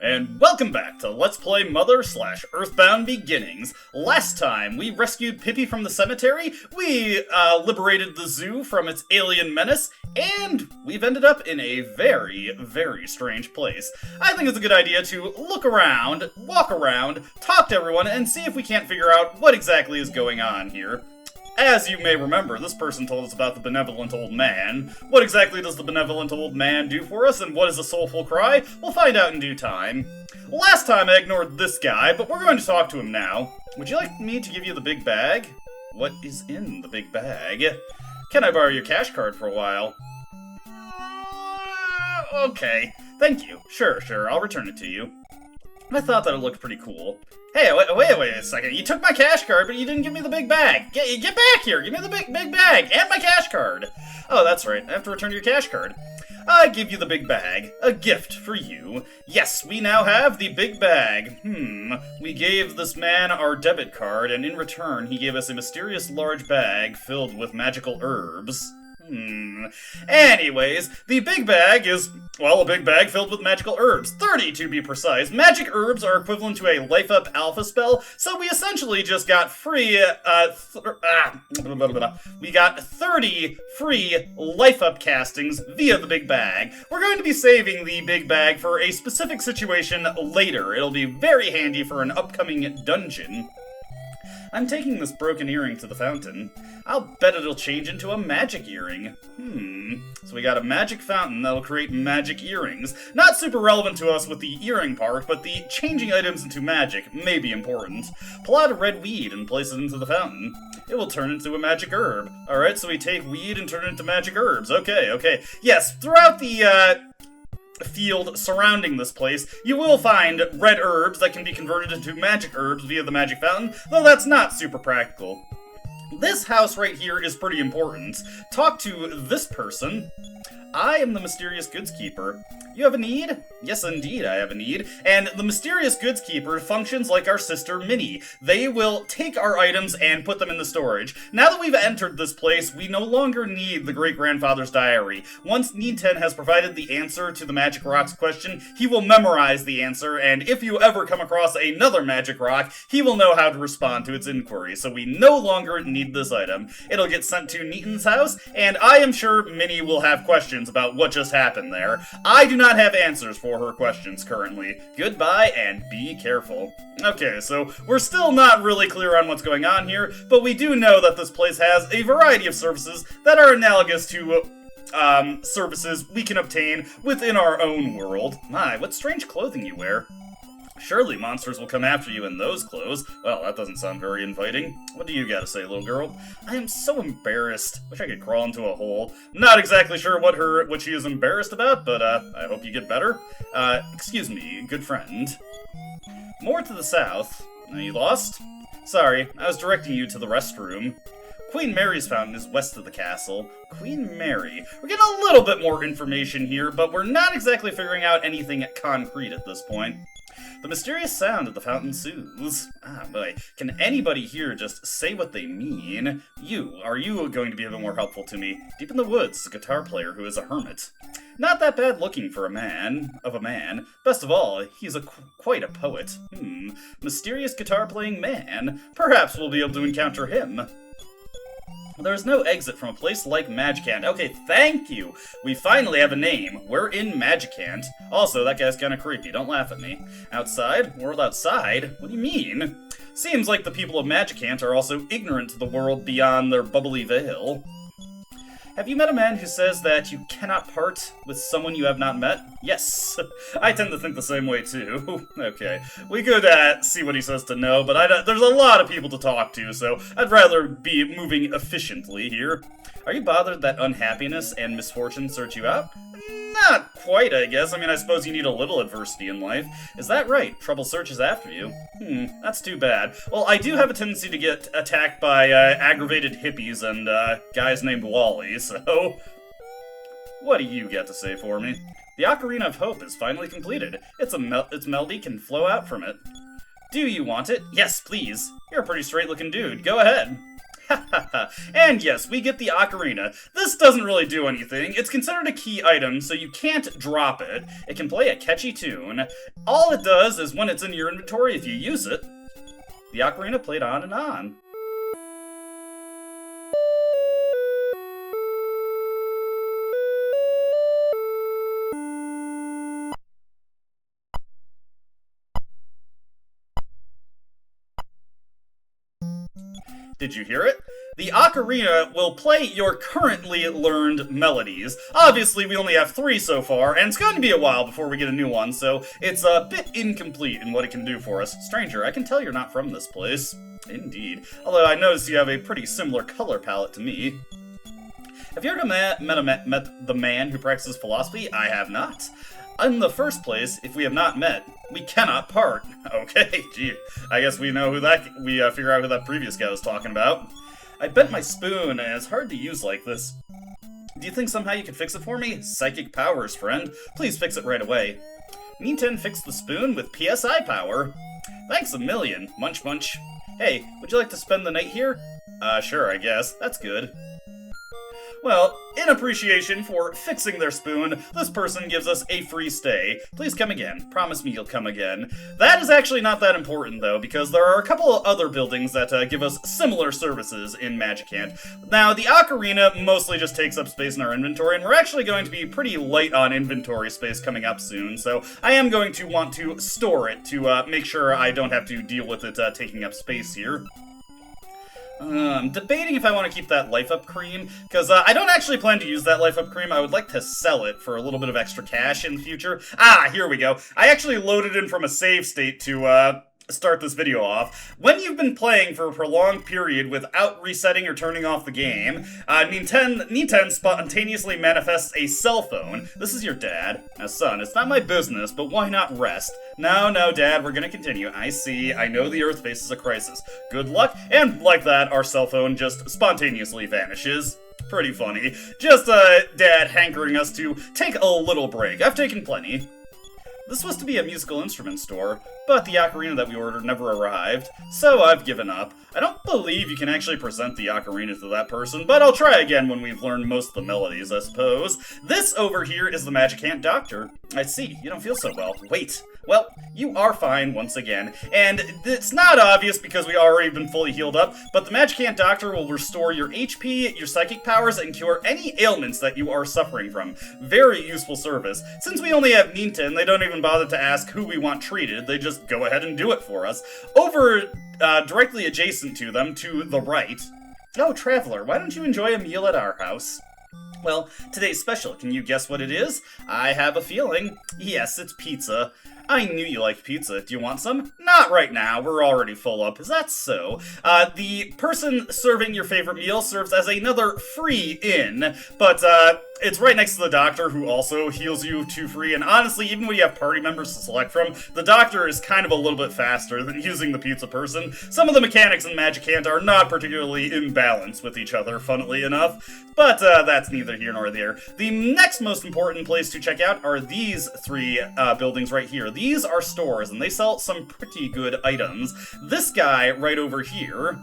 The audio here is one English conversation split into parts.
And welcome back to Let's Play Mother/Earthbound Beginnings. Last time, we rescued Pippi from the cemetery, we liberated the zoo from its alien menace, and we've ended up in a very, very strange place. I think it's a good idea to look around, walk around, talk to everyone, and see if we can't figure out what exactly is going on here. As you may remember, this person told us about the benevolent old man. What exactly does the benevolent old man do for us, and what is a soulful cry? We'll find out in due time. Last time I ignored this guy, but we're going to talk to him now. Would you like me to give you the big bag? What is in the big bag? Can I borrow your cash card for a while? Okay, thank you. Sure, I'll return it to you. I thought that it looked pretty cool. Hey, wait a second. You took my cash card, but you didn't give me the big bag. Get back here. Give me the big bag and my cash card. Oh, that's right. I have to return your cash card. I give you the big bag. A gift for you. Yes, we now have the big bag. We gave this man our debit card, and in return, he gave us a mysterious large bag filled with magical herbs. Anyways, the big bag is, well, a big bag filled with magical herbs. 30 to be precise. Magic herbs are equivalent to a life up alpha spell, so we essentially just got free, we got 30 free life up castings via the big bag. We're going to be saving the big bag for a specific situation later. It'll be very handy for an upcoming dungeon. I'm taking this broken earring to the fountain. I'll bet it'll change into a magic earring. So we got a magic fountain that'll create magic earrings. Not super relevant to us with the earring part, but the changing items into magic may be important. Pull out a red weed and place it into the fountain. It will turn into a magic herb. Alright, so we take weed and turn it into magic herbs. Okay. Yes, throughout the, field surrounding this place, you will find red herbs that can be converted into magic herbs via the magic fountain, though that's not super practical. This house right here is pretty important. Talk to this person. I am the mysterious goods keeper. You have a need? Yes, indeed, I have a need. And the mysterious goods keeper functions like our sister Minnie. They will take our items and put them in the storage. Now that we've entered this place, we no longer need the great-grandfather's diary. Once Need10 has provided the answer to the magic rock's question, he will memorize the answer, and if you ever come across another magic rock, he will know how to respond to its inquiry. So we no longer need this item. It'll get sent to Neaton's house, and I am sure Minnie will have questions about what just happened there. I do not have answers for her questions currently. Goodbye and be careful. Okay, so we're still not really clear on what's going on here, but we do know that this place has a variety of services that are analogous to services we can obtain within our own world. My, what strange clothing you wear. Surely monsters will come after you in those clothes. Well, that doesn't sound very inviting. What do you gotta say, little girl? I am so embarrassed. Wish I could crawl into a hole. Not exactly sure what she is embarrassed about, but I hope you get better. Excuse me, good friend. More to the south. Are you lost? Sorry, I was directing you to the restroom. Queen Mary's fountain is west of the castle. Queen Mary. We're getting a little bit more information here, but we're not exactly figuring out anything concrete at this point. The mysterious sound of the fountain soothes. Ah, boy. Can anybody here just say what they mean? Are you going to be a bit more helpful to me? Deep in the woods is a guitar player who is a hermit. Not that bad looking for a man. Best of all, he's quite a poet. Mysterious guitar-playing man. Perhaps we'll be able to encounter him. There's no exit from a place like Magicant. Okay, thank you! We finally have a name. We're in Magicant. Also, that guy's kinda creepy. Don't laugh at me. Outside? World outside? What do you mean? Seems like the people of Magicant are also ignorant to the world beyond their bubbly veil. Have you met a man who says that you cannot part with someone you have not met? Yes. I tend to think the same way, too. Okay. We could see what he says to no, but there's a lot of people to talk to, so I'd rather be moving efficiently here. Are you bothered that unhappiness and misfortune search you out? Not quite, I guess. I mean, I suppose you need a little adversity in life. Is that right? Trouble searches after you. That's too bad. Well, I do have a tendency to get attacked by aggravated hippies and guys named Wally, so... What do you got to say for me? The Ocarina of Hope is finally completed. Its melody can flow out from it. Do you want it? Yes, please. You're a pretty straight-looking dude. Go ahead. And yes, we get the ocarina. This doesn't really do anything. It's considered a key item, so you can't drop it. It can play a catchy tune. All it does is when it's in your inventory, if you use it, the ocarina played on and on. Did you hear it? The ocarina will play your currently learned melodies. Obviously, we only have 3 so far, and it's going to be a while before we get a new one, so it's a bit incomplete in what it can do for us. Stranger, I can tell you're not from this place. Indeed. Although I notice you have a pretty similar color palette to me. Have you ever met the man who practices philosophy? I have not. In the first place, if we have not met, we cannot part. Okay, gee, I guess we know who we figure out who that previous guy was talking about. I bent my spoon, and it's hard to use like this. Do you think somehow you could fix it for me? Psychic powers, friend. Please fix it right away. Nifty fixed the spoon with PSI power. Thanks a million, munch munch. Hey, would you like to spend the night here? Sure, I guess. That's good. Well, in appreciation for fixing their spoon, this person gives us a free stay. Please come again. Promise me you'll come again. That is actually not that important, though, because there are a couple of other buildings that give us similar services in Magicant. Now, the ocarina mostly just takes up space in our inventory, and we're actually going to be pretty light on inventory space coming up soon, so I am going to want to store it to make sure I don't have to deal with it taking up space here. I'm debating if I want to keep that life up cream, because I don't actually plan to use that life up cream. I would like to sell it for a little bit of extra cash in the future. Ah, here we go. I actually loaded in from a save state to start this video off. When you've been playing for a prolonged period without resetting or turning off the game, Nifty spontaneously manifests a cell phone. This is your dad. Now, son, it's not my business, but why not rest? No, Dad, we're gonna continue. I see. I know the Earth faces a crisis. Good luck. And like that, our cell phone just spontaneously vanishes. Pretty funny. Just, Dad hankering us to take a little break. I've taken plenty. This was to be a musical instrument store, but the ocarina that we ordered never arrived, so I've given up. I don't believe you can actually present the ocarina to that person, but I'll try again when we've learned most of the melodies, I suppose. This over here is the Magicant doctor. I see, you don't feel so well. Wait. Well, you are fine once again, and it's not obvious because we already been fully healed up, but the Magicant Doctor will restore your HP, your psychic powers, and cure any ailments that you are suffering from. Very useful service. Since we only have Nifty, they don't even bother to ask who we want treated, they just go ahead and do it for us. Over, directly adjacent to them, to the right. Oh, Traveler, why don't you enjoy a meal at our house? Well, today's special, can you guess what it is? I have a feeling. Yes, it's pizza. I knew you liked pizza. Do you want some? Not right now. We're already full up. Is that so? The person serving your favorite meal serves as another free inn, but it's right next to the doctor who also heals you to free, and honestly, even when you have party members to select from, the doctor is kind of a little bit faster than using the pizza person. Some of the mechanics in Magicant are not particularly in balance with each other, funnily enough, but that's neither here nor there. The next most important place to check out are these 3 buildings right here. These are stores, and they sell some pretty good items. This guy right over here,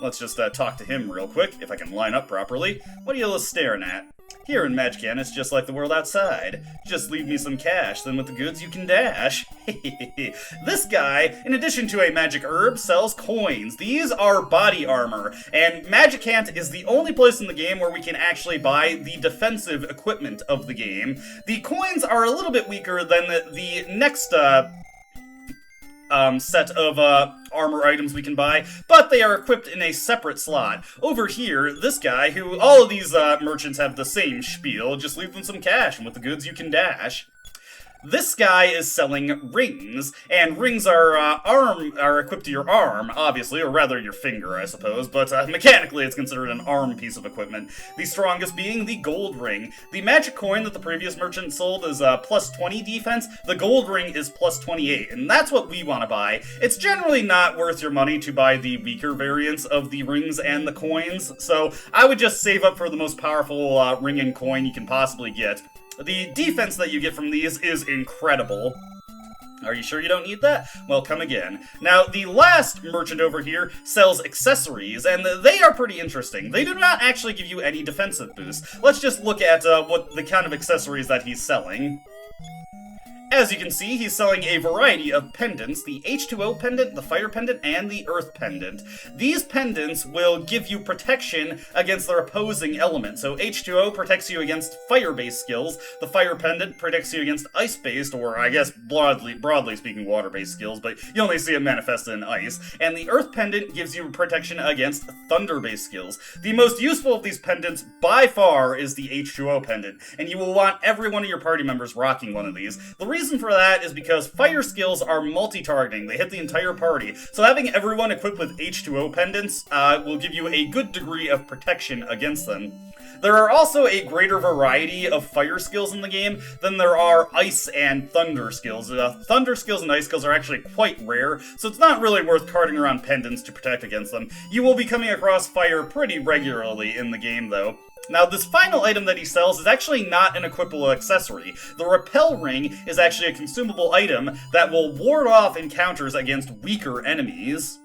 let's just talk to him real quick, if I can line up properly. What are you staring at? Here in Magicant, it's just like the world outside. Just leave me some cash, then with the goods you can dash. This guy, in addition to a magic herb, sells coins. These are body armor, and Magicant is the only place in the game where we can actually buy the defensive equipment of the game. The coins are a little bit weaker than the next, set of armor items we can buy, but they are equipped in a separate slot. Over here, this guy, who all of these merchants have the same spiel, just leave them some cash, and with the goods you can dash. This guy is selling rings, and rings are equipped to your arm, obviously, or rather your finger, I suppose, but mechanically it's considered an arm piece of equipment. The strongest being the gold ring. The magic coin that the previous merchant sold is plus 20 defense, the gold ring is plus 28, and that's what we want to buy. It's generally not worth your money to buy the weaker variants of the rings and the coins, so I would just save up for the most powerful ring and coin you can possibly get. The defense that you get from these is incredible. Are you sure you don't need that? Well, come again. Now, the last merchant over here sells accessories, and they are pretty interesting. They do not actually give you any defensive boost. Let's just look at what the kind of accessories that he's selling. As you can see, he's selling a variety of pendants, the H2O pendant, the fire pendant, and the earth pendant. These pendants will give you protection against their opposing element. So H2O protects you against fire-based skills, the fire pendant protects you against ice-based, or I guess broadly speaking water-based skills, but you only see it manifested in ice. And the earth pendant gives you protection against thunder-based skills. The most useful of these pendants, by far, is the H2O pendant, and you will want every one of your party members rocking one of these. The reason for that is because fire skills are multi-targeting. They hit the entire party. So having everyone equipped with H2O pendants will give you a good degree of protection against them. There are also a greater variety of fire skills in the game than there are ice and thunder skills. Thunder skills and ice skills are actually quite rare, so it's not really worth carting around pendants to protect against them. You will be coming across fire pretty regularly in the game, though. Now, this final item that he sells is actually not an equipable accessory. The repel ring is actually a consumable item that will ward off encounters against weaker enemies.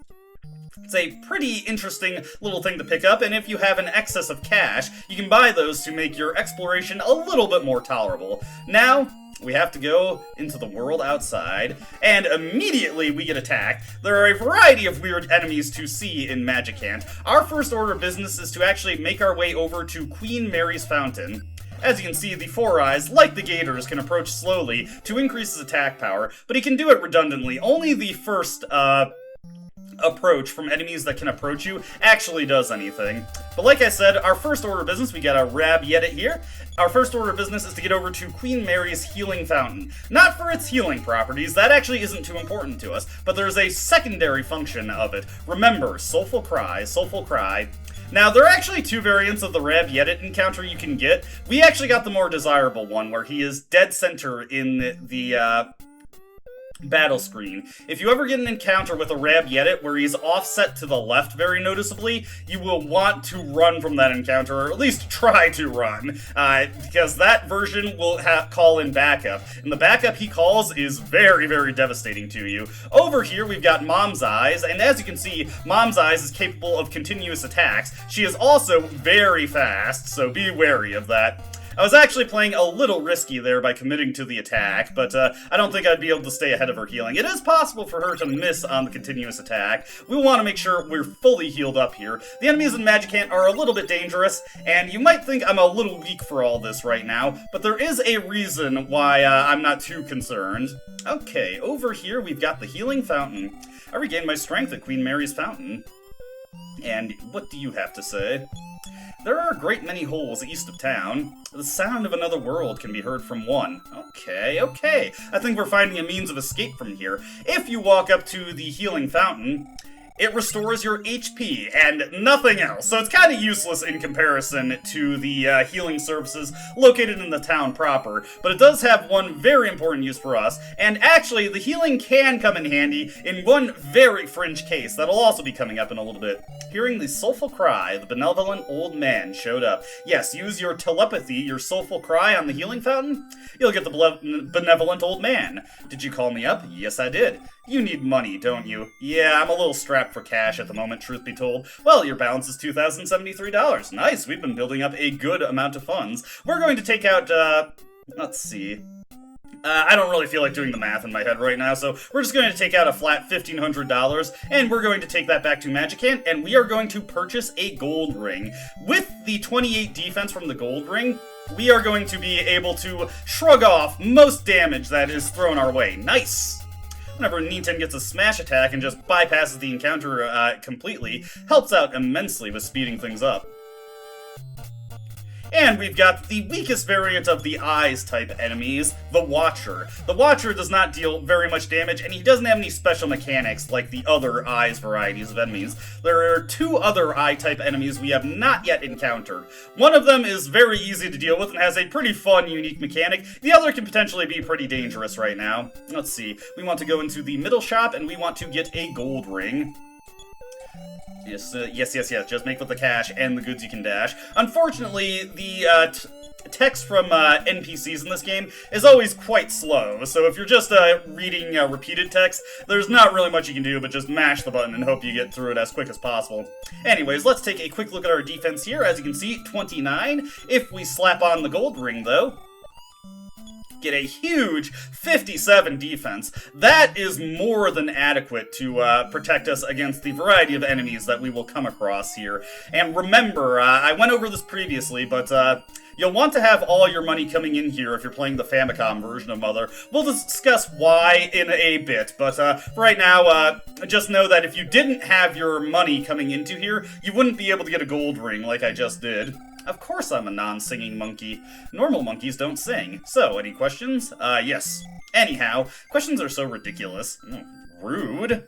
It's a pretty interesting little thing to pick up, and if you have an excess of cash, you can buy those to make your exploration a little bit more tolerable. Now, we have to go into the world outside, and immediately we get attacked. There are a variety of weird enemies to see in Magicant. Our first order of business is to actually make our way over to Queen Mary's Fountain. As you can see, the Four Eyes, like the Gators, can approach slowly to increase his attack power, but he can do it redundantly. Only the first, approach from enemies that can approach you actually does anything. But like I said, our first order of business, we got a Rab Yedit here. Our first order of business is to get over to Queen Mary's Healing Fountain. Not for its healing properties, that actually isn't too important to us, but there's a secondary function of it. Remember, Soulful Cry, Soulful Cry. Now, there are actually two variants of the Rab Yedit encounter you can get. We actually got the more desirable one, where he is dead center in the, battle screen. If you ever get an encounter with a Rab Yedit where he's offset to the left very noticeably, you will want to run from that encounter, or at least try to run, because that version will call in backup, and the backup he calls is very, very devastating to you. Over here, we've got Mom's Eyes, and as you can see, Mom's Eyes is capable of continuous attacks. She is also very fast, so be wary of that. I was actually playing a little risky there by committing to the attack, but I don't think I'd be able to stay ahead of her healing. It is possible for her to miss on the continuous attack. We want to make sure we're fully healed up here. The enemies in Magicant are a little bit dangerous, and you might think I'm a little weak for all this right now, but there is a reason why I'm not too concerned. Okay, over here we've got the Healing Fountain. I regained my strength at Queen Mary's Fountain. And what do you have to say? There are a great many holes east of town. The sound of another world can be heard from one. Okay. I think we're finding a means of escape from here. If you walk up to the Healing Fountain, it restores your HP and nothing else, so it's kind of useless in comparison to the healing services located in the town proper, but it does have one very important use for us, and actually the healing can come in handy in one very fringe case that'll also be coming up in a little bit. Hearing the soulful cry, the benevolent old man showed up. Yes, use your telepathy, your soulful cry on the Healing Fountain. You'll get the benevolent old man. Did you call me up? Yes, I did. You need money, don't you? Yeah, I'm a little strapped for cash at the moment, truth be told. Well, your balance is $2,073. Nice, we've been building up a good amount of funds. We're going to take out, let's see. I don't really feel like doing the math in my head right now, so we're just going to take out a flat $1,500, and we're going to take that back to Magicant, and we are going to purchase a gold ring. With the 28 defense from the gold ring, we are going to be able to shrug off most damage that is thrown our way. Nice! Whenever Niten gets a smash attack and just bypasses the encounter completely, helps out immensely with speeding things up. And we've got the weakest variant of the Eyes type enemies, the Watcher. The Watcher does not deal very much damage, and he doesn't have any special mechanics like the other Eyes varieties of enemies. There are two other Eye type enemies we have not yet encountered. One of them is very easy to deal with and has a pretty fun, unique mechanic. The other can potentially be pretty dangerous right now. Let's see. We want to go into the middle shop, and we want to get a gold ring. Yes, yes. Just make with the cash and the goods you can dash. Unfortunately, the text from NPCs in this game is always quite slow, so if you're just reading repeated text, there's not really much you can do but just mash the button and hope you get through it as quick as possible. Anyways, let's take a quick look at our defense here. As you can see, 29. If we slap on the gold ring, though, get a huge 57 defense. That is more than adequate to protect us against the variety of enemies that we will come across here. And remember, I went over this previously, but you'll want to have all your money coming in here if you're playing the Famicom version of Mother. We'll discuss why in a bit, but right now, just know that if you didn't have your money coming into here, you wouldn't be able to get a gold ring like I just did. Of course I'm a non-singing monkey. Normal monkeys don't sing. So, any questions? Yes. Anyhow, questions are so ridiculous. Rude.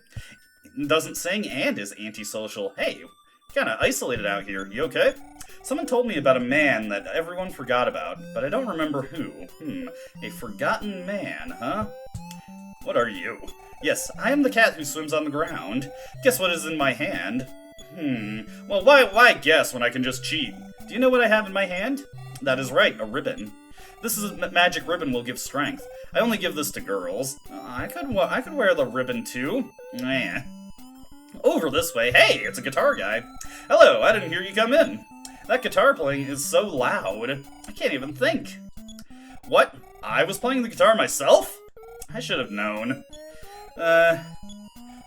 Doesn't sing and is antisocial. Hey, kinda isolated out here. You okay? Someone told me about a man that everyone forgot about, but I don't remember who. A forgotten man, huh? What are you? Yes, I am the cat who swims on the ground. Guess what is in my hand? Well, why guess when I can just cheat? Do you know what I have in my hand? That is right, a ribbon. This is a magic ribbon will give strength. I only give this to girls. I could wear the ribbon too. Over this way. Hey, it's a guitar guy. Hello, I didn't hear you come in. That guitar playing is so loud. I can't even think. What? I was playing the guitar myself? I should have known. The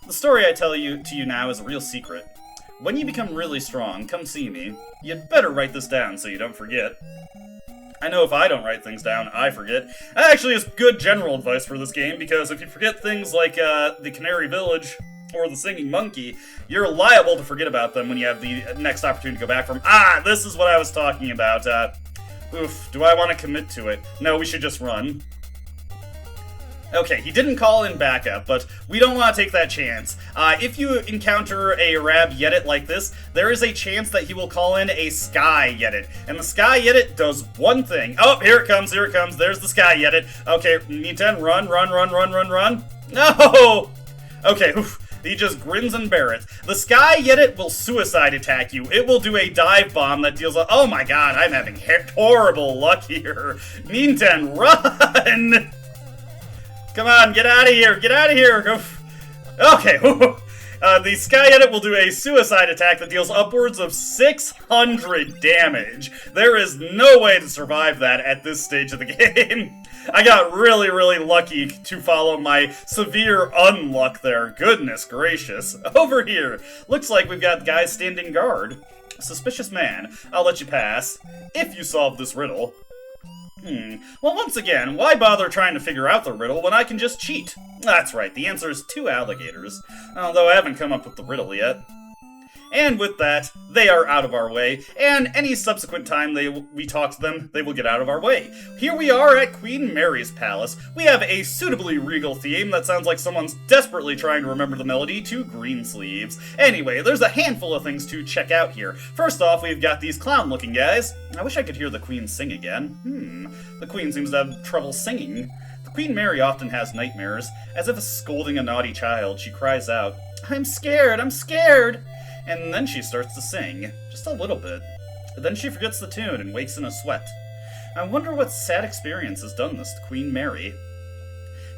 story I tell to you now is a real secret. When you become really strong, come see me. You'd better write this down so you don't forget. I know if I don't write things down, I forget. That actually is good general advice for this game, because if you forget things like the Canary Village or the Singing Monkey, you're liable to forget about them when you have the next opportunity to go back from. This is what I was talking about. Oof, do I want to commit to it? No, we should just run. Okay, he didn't call in backup, but we don't want to take that chance. If you encounter a Rab Yedit like this, there is a chance that he will call in a Sky Yedit. And the Sky Yedit does one thing. Oh, here it comes, there's the Sky Yedit. Okay, Nifty, run. No! Okay, oof. He just grins and bears it. The Sky Yedit will suicide attack you. It will do a dive bomb that deals oh my god, I'm having horrible luck here. Nifty, run! Come on, get out of here! Get out of here! Go. Okay, the Sky Edit will do a suicide attack that deals upwards of 600 damage. There is no way to survive that at this stage of the game. I got really, really lucky to follow my severe unluck there. Goodness gracious. Over here, looks like we've got guys standing guard. Suspicious man. I'll let you pass, if you solve this riddle. Well, once again, why bother trying to figure out the riddle when I can just cheat? That's right, the answer is 2 alligators. Although I haven't come up with the riddle yet. And with that, they are out of our way, and any subsequent time we talk to them, they will get out of our way. Here we are at Queen Mary's Palace. We have a suitably regal theme that sounds like someone's desperately trying to remember the melody to Greensleeves. Anyway, there's a handful of things to check out here. First off, we've got these clown-looking guys. I wish I could hear the Queen sing again. The Queen seems to have trouble singing. The Queen Mary often has nightmares. As if scolding a naughty child, she cries out, "I'm scared, I'm scared!" And then she starts to sing, just a little bit. Then she forgets the tune and wakes in a sweat. I wonder what sad experience has done this to Queen Mary.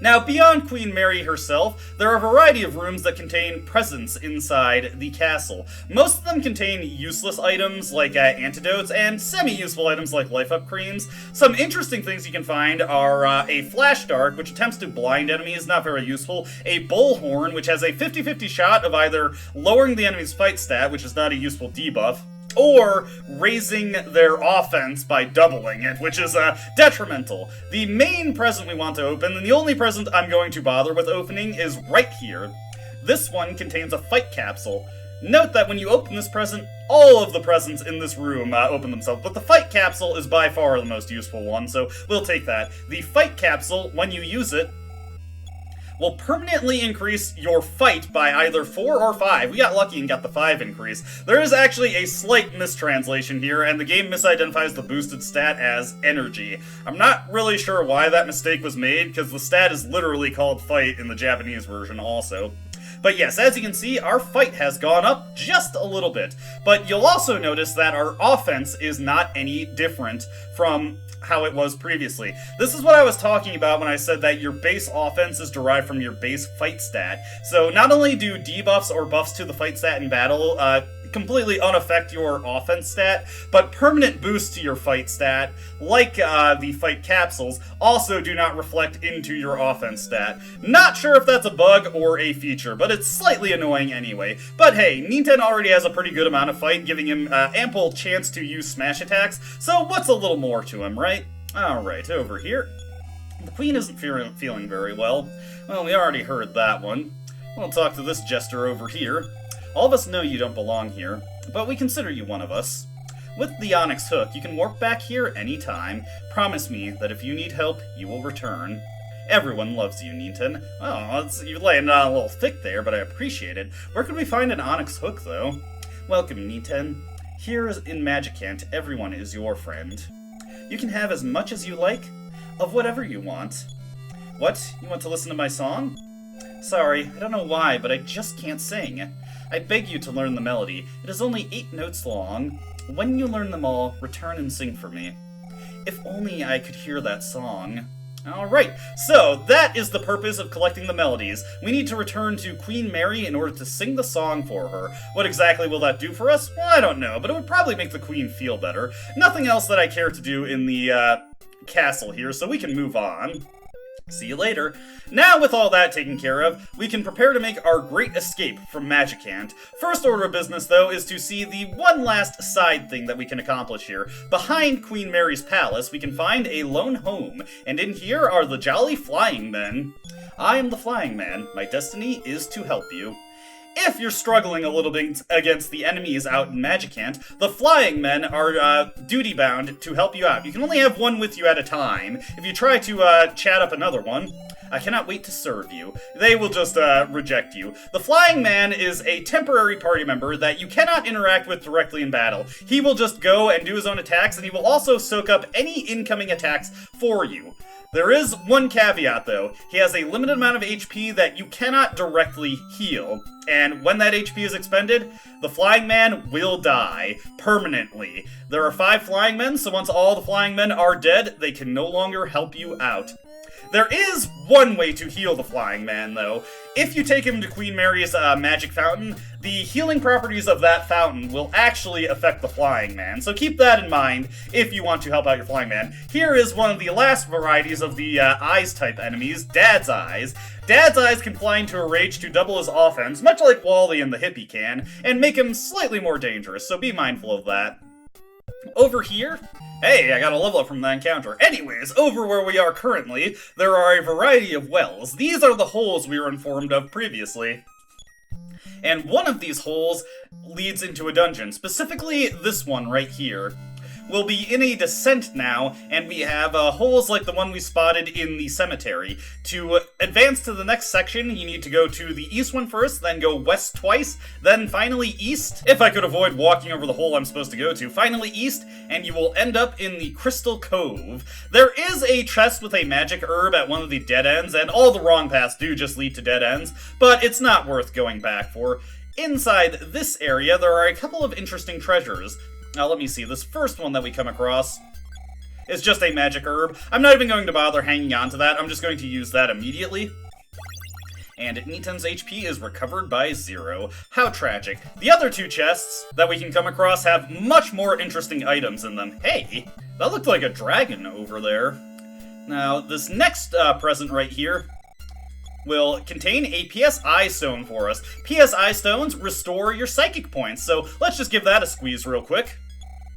Now, beyond Queen Mary herself, there are a variety of rooms that contain presents inside the castle. Most of them contain useless items like antidotes and semi-useful items like life-up creams. Some interesting things you can find are a flash dart, which attempts to blind enemies, not very useful, a bullhorn, which has a 50-50 shot of either lowering the enemy's fight stat, which is not a useful debuff, or raising their offense by doubling it, which is detrimental. The main present we want to open, and the only present I'm going to bother with opening, is right here. This one contains a fight capsule. Note that when you open this present, all of the presents in this room open themselves, but the fight capsule is by far the most useful one, so we'll take that. The fight capsule, when you use it, will permanently increase your fight by either 4 or 5. We got lucky and got the 5 increase. There is actually a slight mistranslation here, and the game misidentifies the boosted stat as energy. I'm not really sure why that mistake was made, because the stat is literally called fight in the Japanese version also. But yes, as you can see, our fight has gone up just a little bit. But you'll also notice that our offense is not any different from how it was previously. This is what I was talking about when I said that your base offense is derived from your base fight stat. So not only do debuffs or buffs to the fight stat in battle completely unaffect your offense stat, but permanent boosts to your fight stat, like the fight capsules, also do not reflect into your offense stat. Not sure if that's a bug or a feature, but it's slightly annoying anyway. But hey, Ninten already has a pretty good amount of fight, giving him ample chance to use smash attacks, so what's a little more to him, right? Alright, over here. The queen isn't feeling very well. Well, we already heard that one. We'll talk to this jester over here. All of us know you don't belong here, but we consider you one of us. With the Onyx Hook, you can warp back here anytime. Promise me that if you need help, you will return. Everyone loves you, Ninten. Oh, you're laying it on a little thick there, but I appreciate it. Where could we find an Onyx Hook, though? Welcome, Ninten. Here in Magicant, everyone is your friend. You can have as much as you like, of whatever you want. What? You want to listen to my song? Sorry, I don't know why, but I just can't sing. I beg you to learn the melody. It is only 8 notes long. When you learn them all, return and sing for me. If only I could hear that song. Alright, so that is the purpose of collecting the melodies. We need to return to Queen Mary in order to sing the song for her. What exactly will that do for us? Well, I don't know, but it would probably make the queen feel better. Nothing else that I care to do in the castle here, so we can move on. See you later. Now, with all that taken care of, we can prepare to make our great escape from Magicant. First order of business, though, is to see the one last side thing that we can accomplish here. Behind Queen Mary's palace, we can find a lone home, and in here are the Jolly Flying Men. I am the Flying Man. My destiny is to help you. If you're struggling a little bit against the enemies out in Magicant, the Flying Men are duty-bound to help you out. You can only have one with you at a time. If you try to chat up another one, I cannot wait to serve you. They will just reject you. The Flying Man is a temporary party member that you cannot interact with directly in battle. He will just go and do his own attacks, and he will also soak up any incoming attacks for you. There is one caveat, though. He has a limited amount of HP that you cannot directly heal. And when that HP is expended, the Flying Man will die permanently. There are 5 Flying Men, so once all the Flying Men are dead, they can no longer help you out. There is one way to heal the Flying Man, though. If you take him to Queen Mary's magic fountain, the healing properties of that fountain will actually affect the Flying Man. So keep that in mind if you want to help out your Flying Man. Here is one of the last varieties of the Eyes-type enemies, Dad's Eyes. Dad's Eyes can fly into a rage to double his offense, much like Wally and the Hippie can, and make him slightly more dangerous, so be mindful of that. Over here, hey, I got a level up from that encounter. Anyways, over where we are currently, there are a variety of wells. These are the holes we were informed of previously. And one of these holes leads into a dungeon, specifically this one right here. We'll be in a descent now, and we have holes like the one we spotted in the cemetery. To advance to the next section, you need to go to the east one first, then go west twice, then finally east, if I could avoid walking over the hole I'm supposed to go to, finally east, and you will end up in the Crystal Cove. There is a chest with a magic herb at one of the dead ends, and all the wrong paths do just lead to dead ends, but it's not worth going back for. Inside this area, there are a couple of interesting treasures. Now, let me see. This first one that we come across is just a magic herb. I'm not even going to bother hanging on to that. I'm just going to use that immediately. And Ninten's HP is recovered by 0. How tragic. The other 2 chests that we can come across have much more interesting items in them. Hey, that looked like a dragon over there. Now, this next present right here will contain a PSI stone for us. PSI stones restore your psychic points, so let's just give that a squeeze real quick.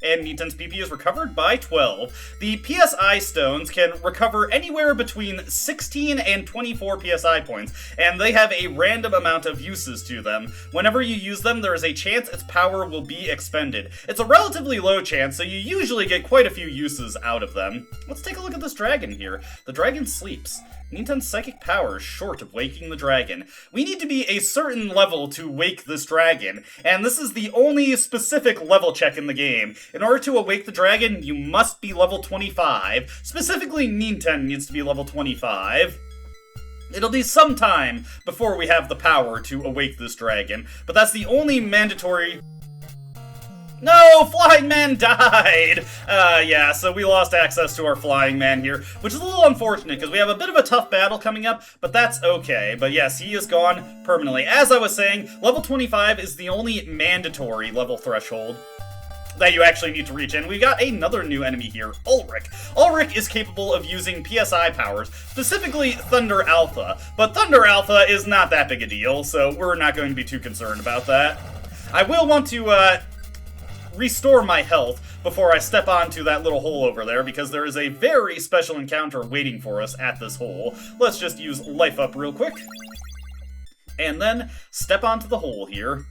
And Ninten's PP is recovered by 12. The PSI stones can recover anywhere between 16 and 24 PSI points, and they have a random amount of uses to them. Whenever you use them, there is a chance its power will be expended. It's a relatively low chance, so you usually get quite a few uses out of them. Let's take a look at this dragon here. The dragon sleeps. Ninten's psychic power is short of waking the dragon. We need to be a certain level to wake this dragon, and this is the only specific level check in the game. In order to awake the dragon, you must be level 25. Specifically, Ninten needs to be level 25. It'll be some time before we have the power to awake this dragon, but that's the only mandatory... No! Flying Man died! Yeah, so we lost access to our Flying Man here, which is a little unfortunate, because we have a bit of a tough battle coming up, but that's okay. But yes, he is gone permanently. As I was saying, level 25 is the only mandatory level threshold that you actually need to reach, and we got another new enemy here, Ulrich. Ulrich is capable of using PSI powers, specifically Thunder Alpha, but Thunder Alpha is not that big a deal, so we're not going to be too concerned about that. I will want to, restore my health before I step onto that little hole over there, because there is a very special encounter waiting for us at this hole. Let's just use Life Up real quick, and then step onto the hole here.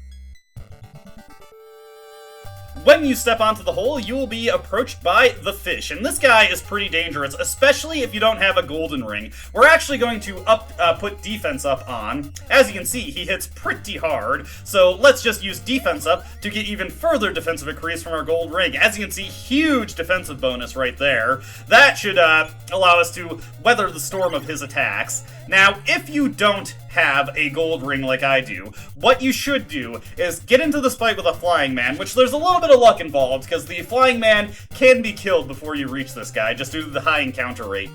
When you step onto the hole, you will be approached by the fish, and this guy is pretty dangerous, especially if you don't have a golden ring. We're actually going to put defense up on. As you can see, he hits pretty hard, so let's just use defense up to get even further defensive increase from our gold ring. As you can see, huge defensive bonus right there. That should allow us to weather the storm of his attacks. Now, if you don't have a gold ring like I do, what you should do is get into this fight with a Flying Man, which there's a little bit of luck involved, because the Flying Man can be killed before you reach this guy, just due to the high encounter rate.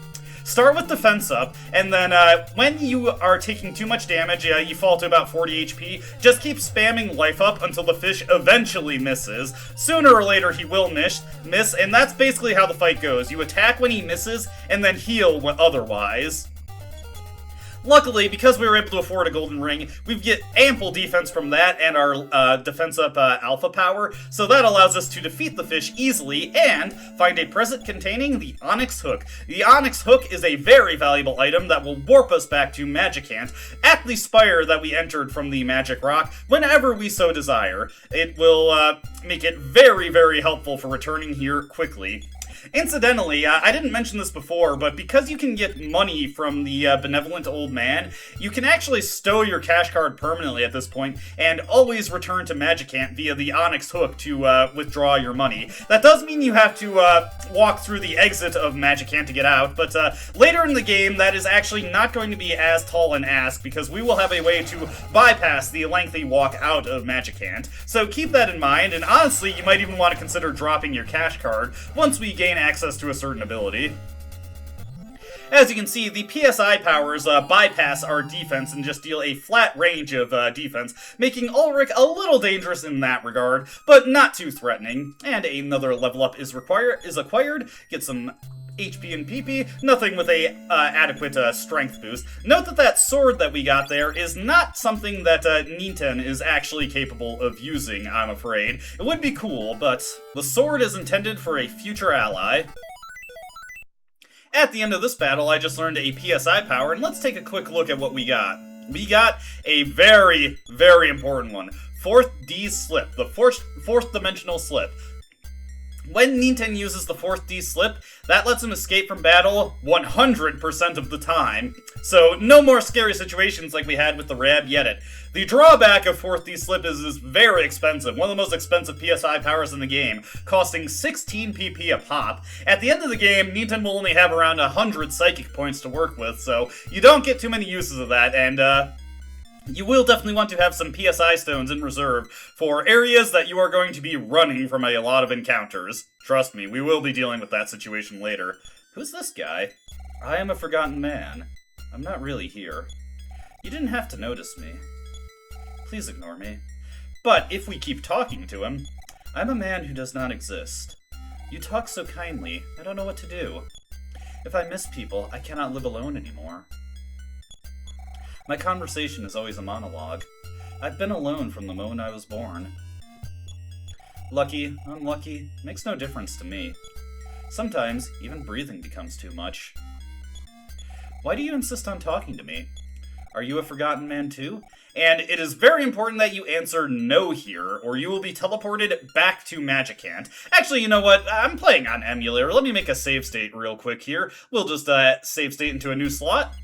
Start with defense up, and then when you are taking too much damage, you fall to about 40 HP, just keep spamming Life Up until the fish eventually misses. Sooner or later he will miss, and that's basically how the fight goes. You attack when he misses, and then heal otherwise. Luckily, because we were able to afford a golden ring, we get ample defense from that and our defense up alpha power, so that allows us to defeat the fish easily and find a present containing the Onyx Hook. The Onyx Hook is a very valuable item that will warp us back to Magicant at the spire that we entered from the Magic Rock whenever we so desire. It will make it very, very helpful for returning here quickly. Incidentally, I didn't mention this before, but because you can get money from the benevolent old man, you can actually stow your cash card permanently at this point and always return to Magicant via the Onyx Hook to withdraw your money. That does mean you have to walk through the exit of Magicant to get out, but later in the game, that is actually not going to be as tall an ask, because we will have a way to bypass the lengthy walk out of Magicant. So keep that in mind, and honestly, you might even want to consider dropping your cash card once we gain access to a certain ability. As you can see, the PSI powers bypass our defense and just deal a flat range of defense, making Ulrich a little dangerous in that regard, but not too threatening. And another level up is acquired. Get some HP and PP, nothing with a adequate strength boost. Note that that sword that we got there is not something that Ninten is actually capable of using, I'm afraid. It would be cool, but the sword is intended for a future ally. At the end of this battle, I just learned a PSI power, and let's take a quick look at what we got. We got a very, very important one. 4th D slip, the fourth dimensional slip. When Ninten uses the 4th D slip, that lets him escape from battle 100% of the time. So no more scary situations like we had with the Rab Yetit. The drawback of 4th D slip is it's very expensive, one of the most expensive PSI powers in the game, costing 16 PP a pop. At the end of the game, Ninten will only have around 100 psychic points to work with, so you don't get too many uses of that, and you will definitely want to have some PSI stones in reserve for areas that you are going to be running from a lot of encounters. Trust me, we will be dealing with that situation later. Who's this guy? I am a forgotten man. I'm not really here. You didn't have to notice me. Please ignore me. But if we keep talking to him, I'm a man who does not exist. You talk so kindly, I don't know what to do. If I miss people, I cannot live alone anymore. My conversation is always a monologue. I've been alone from the moment I was born. Lucky, unlucky, makes no difference to me. Sometimes, even breathing becomes too much. Why do you insist on talking to me? Are you a forgotten man too? And it is very important that you answer no here, or you will be teleported back to Magicant. Actually, you know what? I'm playing on emulator. Let me make a save state real quick here. We'll just save state into a new slot.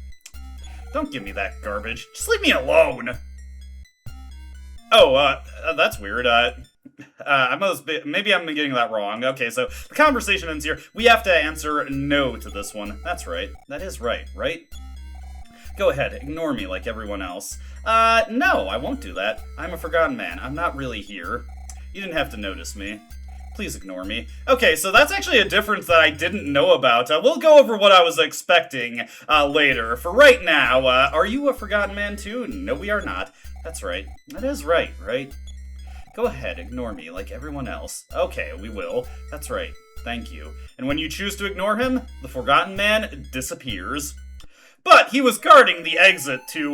Don't give me that garbage. Just leave me alone! Oh, that's weird. Maybe I'm getting that wrong. Okay, so the conversation ends here. We have to answer no to this one. That's right. That is right, right? Go ahead, ignore me like everyone else. No, I won't do that. I'm a forgotten man. I'm not really here. You didn't have to notice me. Please ignore me. Okay, so that's actually a difference that I didn't know about. We'll go over what I was expecting later. For right now, are you a forgotten man too? No, we are not. That's right. That is right, right? Go ahead, ignore me like everyone else. Okay, we will. That's right. Thank you. And when you choose to ignore him, the forgotten man disappears. But he was guarding the exit to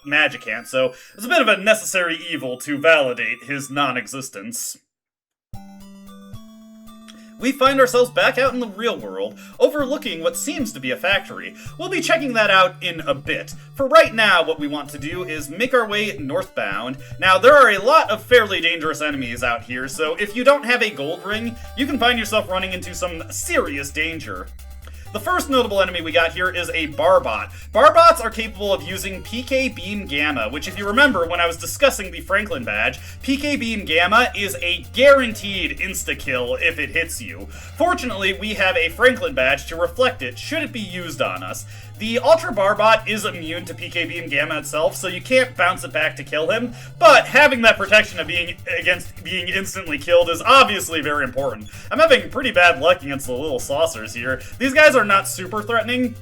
Magicant, so it's a bit of a necessary evil to validate his non-existence. We find ourselves back out in the real world, overlooking what seems to be a factory. We'll be checking that out in a bit. For right now, what we want to do is make our way northbound. Now, there are a lot of fairly dangerous enemies out here, so if you don't have a gold ring, you can find yourself running into some serious danger. The first notable enemy we got here is a Barbot. Barbots are capable of using PK Beam Gamma, which if you remember when I was discussing the Franklin badge, PK Beam Gamma is a guaranteed insta-kill if it hits you. Fortunately, we have a Franklin badge to reflect it should it be used on us. The Ultra Barbot is immune to PK Beam Gamma itself, so you can't bounce it back to kill him, but having that protection of being instantly killed is obviously very important. I'm having pretty bad luck against the little saucers here. These guys are not super threatening,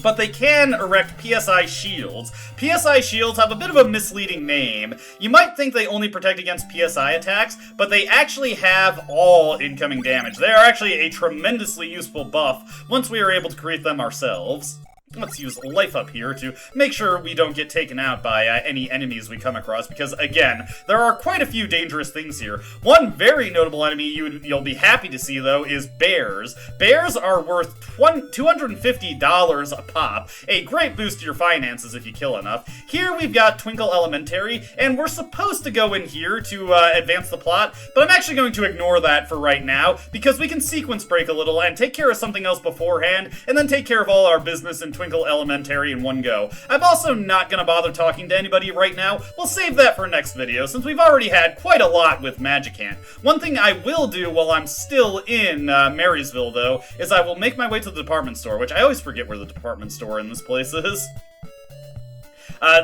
but they can erect PSI shields. PSI shields have a bit of a misleading name. You might think they only protect against PSI attacks, but they actually have all incoming damage. They are actually a tremendously useful buff once we are able to create them ourselves. Let's use Life Up here to make sure we don't get taken out by any enemies we come across, because, again, there are quite a few dangerous things here. One very notable enemy you'll be happy to see, though, is bears. Bears are worth $250 a pop, a great boost to your finances if you kill enough. Here we've got Twinkle Elementary, and we're supposed to go in here to advance the plot, but I'm actually going to ignore that for right now, because we can sequence break a little and take care of something else beforehand, and then take care of all our business in Twinkle Elementary in one go. I'm also not going to bother talking to anybody right now. We'll save that for next video, since we've already had quite a lot with Magicant. One thing I will do while I'm still in Marysville, though, is I will make my way to the department store, which I always forget where the department store in this place is.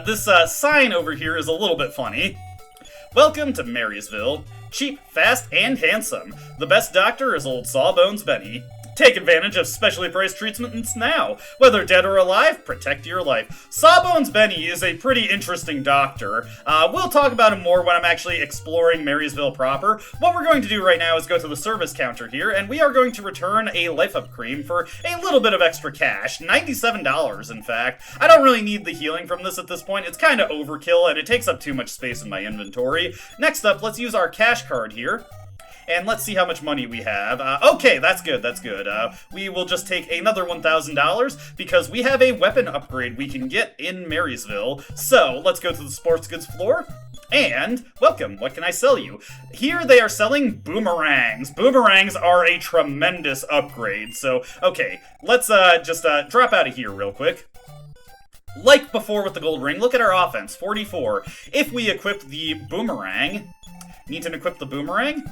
This sign over here is a little bit funny. Welcome to Marysville. Cheap, fast, and handsome. The best doctor is old Sawbones Benny. Take advantage of specially priced treatments now. Whether dead or alive, protect your life. Sawbones Benny is a pretty interesting doctor. We'll talk about him more when I'm actually exploring Marysville proper. What we're going to do right now is go to the service counter here, and we are going to return a Life Up cream for a little bit of extra cash. $97, in fact. I don't really need the healing from this at this point. It's kind of overkill, and it takes up too much space in my inventory. Next up, let's use our cash card here. And let's see how much money we have. Okay, that's good, that's good. We will just take another $1,000 because we have a weapon upgrade we can get in Marysville. So, let's go to the sports goods floor. And, welcome, what can I sell you? Here they are selling boomerangs. Boomerangs are a tremendous upgrade. So, okay, let's just drop out of here real quick. Like before with the gold ring, look at our offense, 44. If we equip the boomerang, need to equip the boomerang?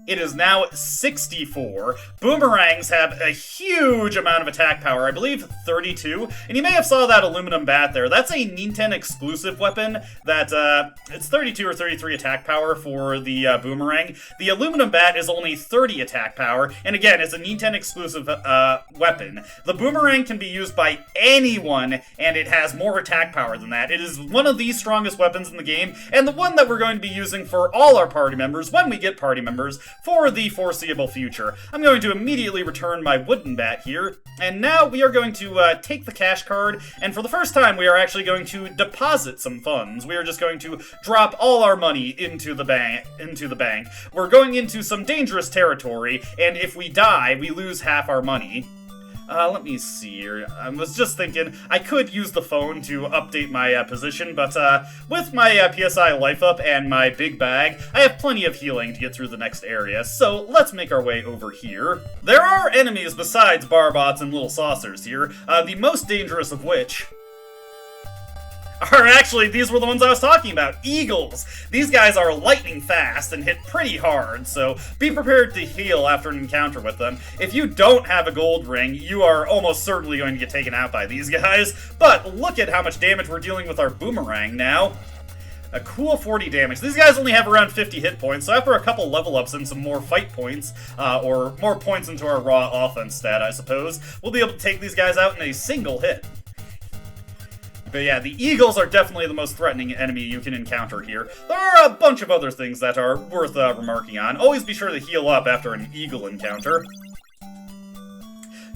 It is now 64. Boomerangs have a huge amount of attack power, I believe 32. And you may have saw that aluminum bat there. That's a Nintendo exclusive weapon that, it's 32 or 33 attack power for the boomerang. The aluminum bat is only 30 attack power, and again, it's a Nintendo exclusive weapon. The boomerang can be used by anyone, and it has more attack power than that. It is one of the strongest weapons in the game, and the one that we're going to be using for all our party members when we get party members for the foreseeable future. I'm going to immediately return my wooden bat here, and now we are going to take the cash card, and for the first time we are actually going to deposit some funds. We are just going to drop all our money into the bank. We're going into some dangerous territory, and if we die, we lose half our money. Let me see here. I was just thinking I could use the phone to update my position, but with my PSI Life Up and my big bag, I have plenty of healing to get through the next area, so let's make our way over here. There are enemies besides Barbots and little saucers here, the most dangerous of which Or actually, these were the ones I was talking about. Eagles. These guys are lightning fast and hit pretty hard, so be prepared to heal after an encounter with them. If you don't have a gold ring, you are almost certainly going to get taken out by these guys. But look at how much damage we're dealing with our boomerang now. A cool 40 damage. These guys only have around 50 hit points, so after a couple level ups and some more fight points, or more points into our raw offense stat, I suppose, we'll be able to take these guys out in a single hit. But yeah, the eagles are definitely the most threatening enemy you can encounter here. There are a bunch of other things that are worth remarking on. Always be sure to heal up after an eagle encounter.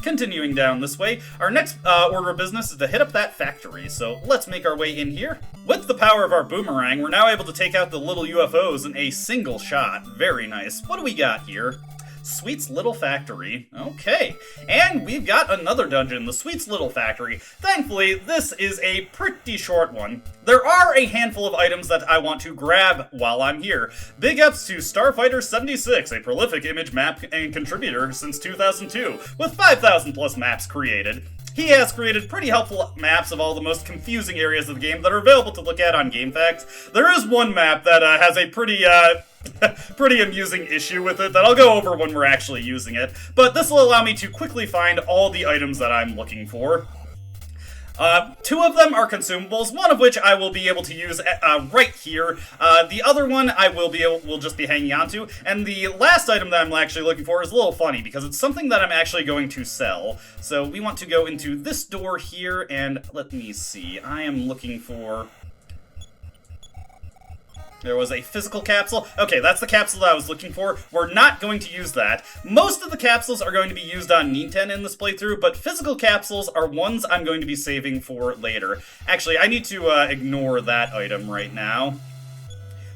Continuing down this way, our next order of business is to hit up that factory, so let's make our way in here. With the power of our boomerang, we're now able to take out the little UFOs in a single shot. Very nice. What do we got here? Sweet's Little Factory. Okay, and we've got another dungeon, the Sweet's Little Factory. Thankfully, this is a pretty short one. There are a handful of items that I want to grab while I'm here. Big ups to Starfighter76, a prolific image map and contributor since 2002, with 5,000 plus maps created. He has created pretty helpful maps of all the most confusing areas of the game that are available to look at on GameFAQs. There is one map that has a pretty amusing issue with it that I'll go over when we're actually using it, but this will allow me to quickly find all the items that I'm looking for. Two of them are consumables, one of which I will be able to use right here. The other one I will just be hanging on to, and the last item that I'm actually looking for is a little funny because it's something that I'm actually going to sell. So we want to go into this door here, and let me see. I am looking for... There was a physical capsule. Okay, that's the capsule that I was looking for. We're not going to use that. Most of the capsules are going to be used on Ninten in this playthrough, but physical capsules are ones I'm going to be saving for later. Actually, I need to ignore that item right now,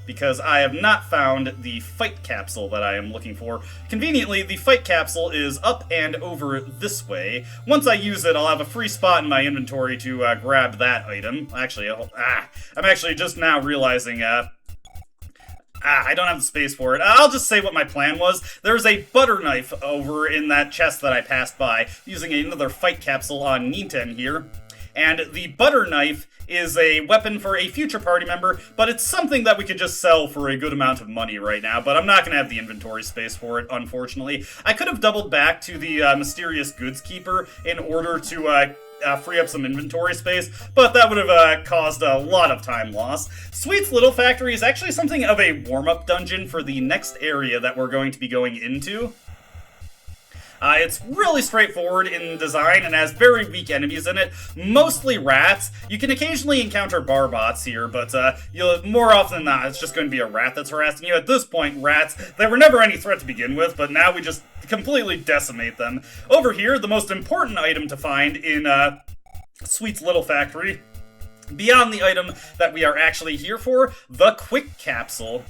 because I have not found the fight capsule that I am looking for. Conveniently, the fight capsule is up and over this way. Once I use it, I'll have a free spot in my inventory to grab that item. Actually, I'm actually just now realizing... I don't have the space for it. I'll just say what my plan was. There's a butter knife over in that chest that I passed by, using another fight capsule on Ninten here. And the butter knife is a weapon for a future party member, but it's something that we could just sell for a good amount of money right now, but I'm not going to have the inventory space for it, unfortunately. I could have doubled back to the mysterious goods keeper in order to... free up some inventory space, but that would have caused a lot of time loss. Sweet's Little Factory is actually something of a warm-up dungeon for the next area that we're going to be going into. It's really straightforward in design and has very weak enemies in it, mostly rats. You can occasionally encounter barbots here, but more often than not, it's just going to be a rat that's harassing you. At this point, rats, they were never any threat to begin with, but now we just completely decimate them. Over here, the most important item to find in Sweet's Little Factory, beyond the item that we are actually here for, the Quick Capsule.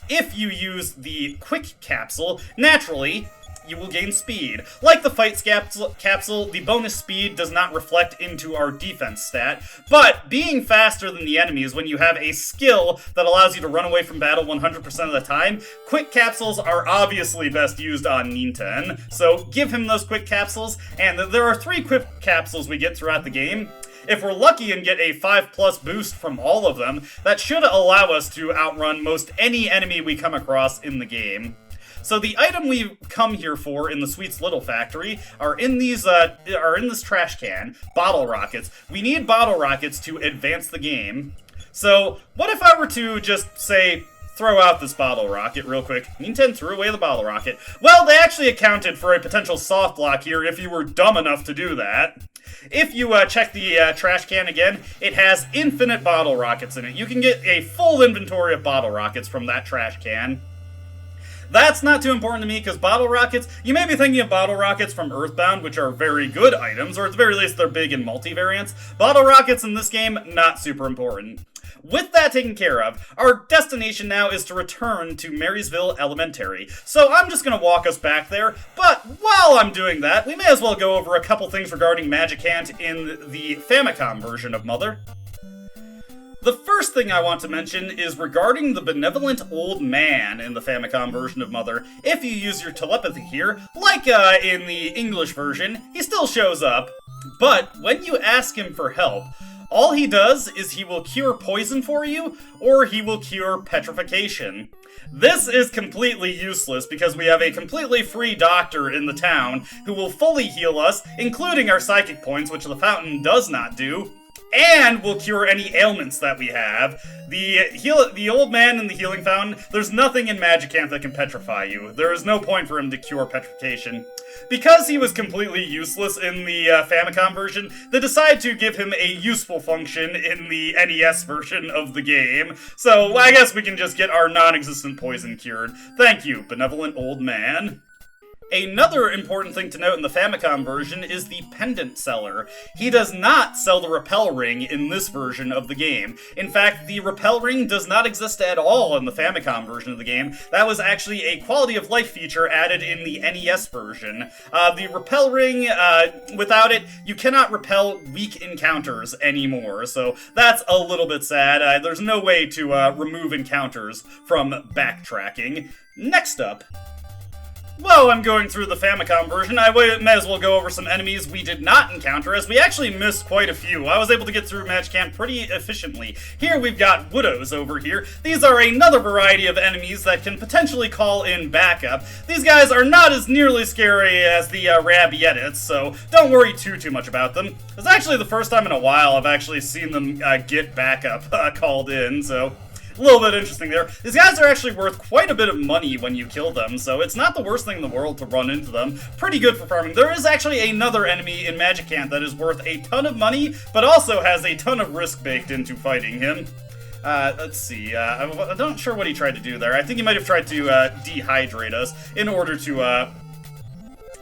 If you use the Quick Capsule, naturally, you will gain speed. Like the Fight Capsule, the bonus speed does not reflect into our defense stat, but being faster than the enemies when you have a skill that allows you to run away from battle 100% of the time, Quick Capsules are obviously best used on Ninten, so give him those Quick Capsules, and there are 3 Quick Capsules we get throughout the game. If we're lucky and get a 5+ boost from all of them, that should allow us to outrun most any enemy we come across in the game. So the item we come here for in the Sweet's Little Factory are in this trash can, bottle rockets. We need bottle rockets to advance the game. So what if I were to just say, throw out this bottle rocket real quick? Ninten threw away the bottle rocket. Well, they actually accounted for a potential soft block here if you were dumb enough to do that. If you check the trash can again, it has infinite bottle rockets in it. You can get a full inventory of bottle rockets from that trash can. That's not too important to me, because bottle rockets, you may be thinking of bottle rockets from Earthbound, which are very good items, or at the very least they're big in multivariants. Bottle rockets in this game, not super important. With that taken care of, our destination now is to return to Marysville Elementary. So I'm just going to walk us back there, but while I'm doing that, we may as well go over a couple things regarding Magicant in the Famicom version of Mother. The first thing I want to mention is regarding the benevolent old man in the Famicom version of Mother. If you use your telepathy here, like in the English version, he still shows up, but when you ask him for help, All he does is he will cure poison for you, or he will cure petrification. This is completely useless because we have a completely free doctor in the town who will fully heal us, including our psychic points, which the fountain does not do, and will cure any ailments that we have. The old man in the healing fountain, there's nothing in Magicant that can petrify you. There is no point for him to cure petrification. Because he was completely useless in the Famicom version, they decided to give him a useful function in the NES version of the game. So I guess we can just get our non-existent poison cured. Thank you, benevolent old man. Another important thing to note in the Famicom version is the pendant seller. He does not sell the repel ring in this version of the game. In fact, the repel ring does not exist at all in the Famicom version of the game. That was actually a quality of life feature added in the NES version. The repel ring, without it, you cannot repel weak encounters anymore, so that's a little bit sad. There's no way to remove encounters from backtracking. Next up, while I'm going through the Famicom version, I may as well go over some enemies we did not encounter, as we actually missed quite a few. I was able to get through Magicant pretty efficiently. Here we've got Widows over here. These are another variety of enemies that can potentially call in backup. These guys are not as nearly scary as the Rabbiettes, so don't worry too much about them. It's actually the first time in a while I've actually seen them get backup called in, so a little bit interesting there. These guys are actually worth quite a bit of money when you kill them, so it's not the worst thing in the world to run into them. Pretty good for farming. There is actually another enemy in Magicant that is worth a ton of money, but also has a ton of risk baked into fighting him. Let's see, I'm not sure what he tried to do there. I think he might have tried to dehydrate us in order to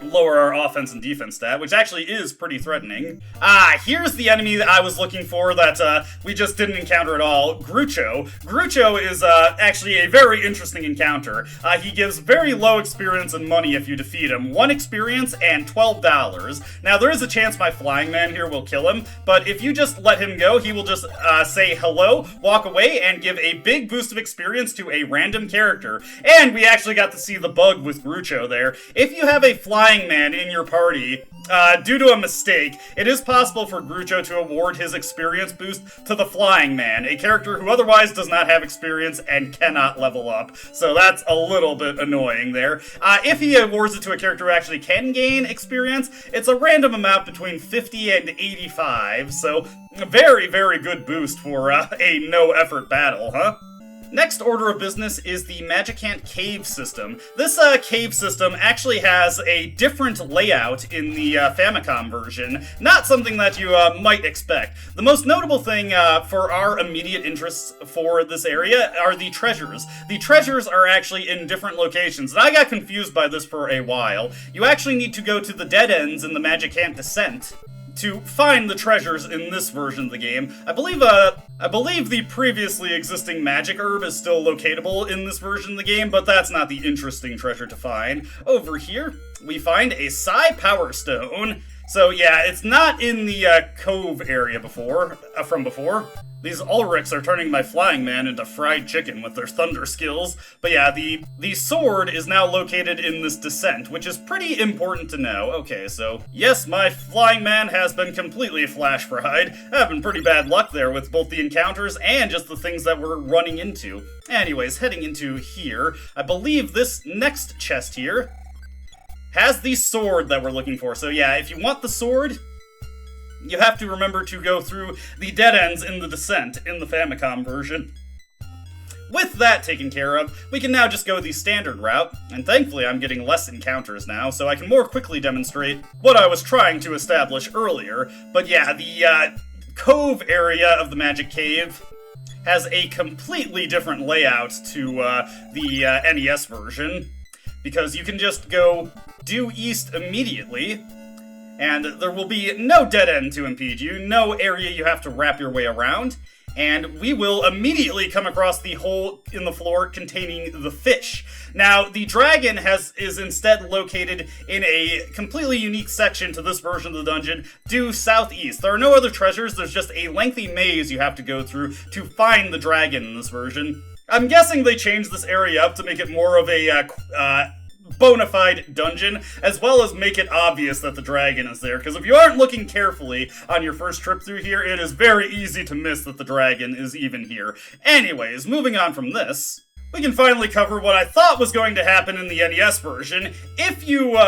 lower our offense and defense stat, which actually is pretty threatening. Here's the enemy that I was looking for that we just didn't encounter at all, Grucho. Grucho is actually a very interesting encounter. He gives very low experience and money if you defeat him. 1 experience and $12. Now, there is a chance my flying man here will kill him, but if you just let him go, he will just say hello, walk away, and give a big boost of experience to a random character. And we actually got to see the bug with Grucho there. If you have a flying man in your party, due to a mistake, it is possible for Grucho to award his experience boost to the Flying Man, a character who otherwise does not have experience and cannot level up. So that's a little bit annoying there. If he awards it to a character who actually can gain experience, it's a random amount between 50 and 85, so a very, very good boost for a no-effort battle, huh? Next order of business is the Magicant cave system. This cave system actually has a different layout in the Famicom version, not something that you might expect. The most notable thing for our immediate interests for this area are the treasures. The treasures are actually in different locations, and I got confused by this for a while. You actually need to go to the dead ends in the Magicant Descent to find the treasures in this version of the game. I believe the previously existing magic herb is still locatable in this version of the game, but that's not the interesting treasure to find. Over here, we find a Psi Power Stone. So yeah, it's not in the cove area from before. These Ulrichs are turning my flying man into fried chicken with their thunder skills. But yeah, the sword is now located in this descent, which is pretty important to know. Okay, so yes, my flying man has been completely flash fried. Having pretty bad luck there with both the encounters and just the things that we're running into. Anyways, heading into here, I believe this next chest here has the sword that we're looking for. So yeah, if you want the sword, you have to remember to go through the dead ends in the descent in the Famicom version. With that taken care of, we can now just go the standard route, and thankfully I'm getting less encounters now, so I can more quickly demonstrate what I was trying to establish earlier. But yeah, the cove area of the Magic Cave has a completely different layout to the NES version, because you can just go due east immediately, and there will be no dead end to impede you, no area you have to wrap your way around, and we will immediately come across the hole in the floor containing the fish. Now, the dragon is instead located in a completely unique section to this version of the dungeon, due southeast. There are no other treasures, there's just a lengthy maze you have to go through to find the dragon in this version. I'm guessing they changed this area up to make it more of a bona fide dungeon, as well as make it obvious that the dragon is there, because if you aren't looking carefully on your first trip through here, it is very easy to miss that the dragon is even here. Anyways, moving on from this, we can finally cover what I thought was going to happen in the NES version. If you,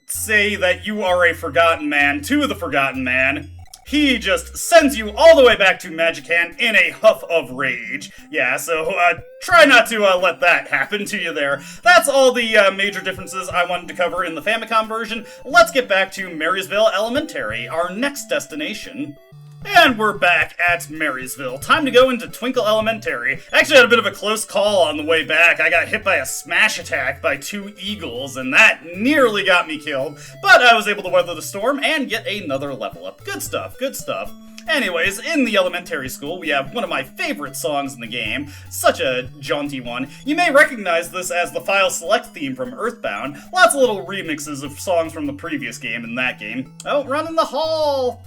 say that you are a Forgotten Man to the Forgotten Man, he just sends you all the way back to Magicant in a huff of rage. Yeah, so try not to let that happen to you there. That's all the major differences I wanted to cover in the Famicom version. Let's get back to Marysville Elementary, our next destination. And we're back at Marysville. Time to go into Twinkle Elementary. Actually had a bit of a close call on the way back. I got hit by a smash attack by 2 eagles, and that nearly got me killed. But I was able to weather the storm and get another level up. Good stuff, good stuff. Anyways, in the elementary school, we have one of my favorite songs in the game. Such a jaunty one. You may recognize this as the File Select theme from Earthbound. Lots of little remixes of songs from the previous game in that game. Oh, run in the hall!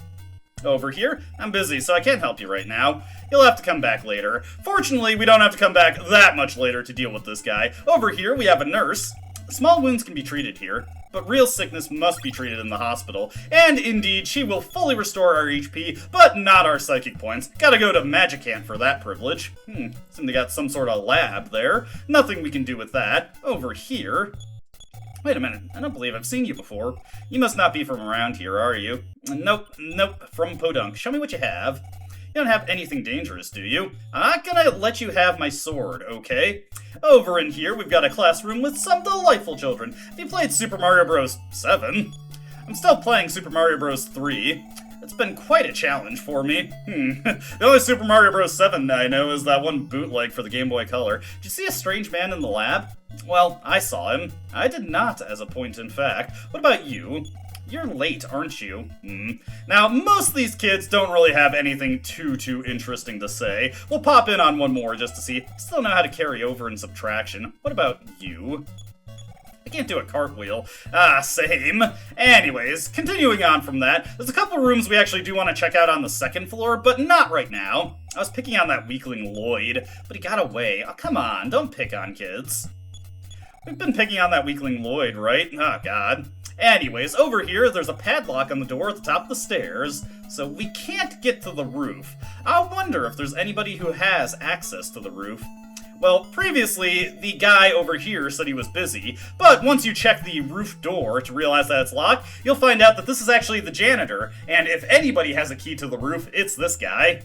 Over here, I'm busy, so I can't help you right now. You'll have to come back later. Fortunately, we don't have to come back that much later to deal with this guy. Over here, we have a nurse. Small wounds can be treated here, but real sickness must be treated in the hospital. And indeed, she will fully restore our HP, but not our psychic points. Gotta go to Magicant for that privilege. Seem they got some sort of lab there. Nothing we can do with that. Over here... Wait a minute, I don't believe I've seen you before. You must not be from around here, are you? Nope, from Podunk. Show me what you have. You don't have anything dangerous, do you? I'm not gonna let you have my sword, okay? Over in here, we've got a classroom with some delightful children. Have you played Super Mario Bros. 7? I'm still playing Super Mario Bros. 3. It's been quite a challenge for me. The only Super Mario Bros. 7 I know is that one bootleg for the Game Boy Color. Did you see a strange man in the lab? Well, I saw him. I did not, as a point in fact. What about you? You're late, aren't you? Now, most of these kids don't really have anything too interesting to say. We'll pop in on one more just to see. Still know how to carry over and subtraction. What about you? I can't do a cartwheel. Same. Anyways, continuing on from that, there's a couple rooms we actually do want to check out on the second floor, but not right now. I was picking on that weakling Lloyd, but he got away. Oh, come on, don't pick on kids. We've been picking on that weakling Lloyd, right? Oh, God. Anyways, over here, there's a padlock on the door at the top of the stairs, so we can't get to the roof. I wonder if there's anybody who has access to the roof. Well, previously, the guy over here said he was busy, but once you check the roof door to realize that it's locked, you'll find out that this is actually the janitor, and if anybody has a key to the roof, it's this guy.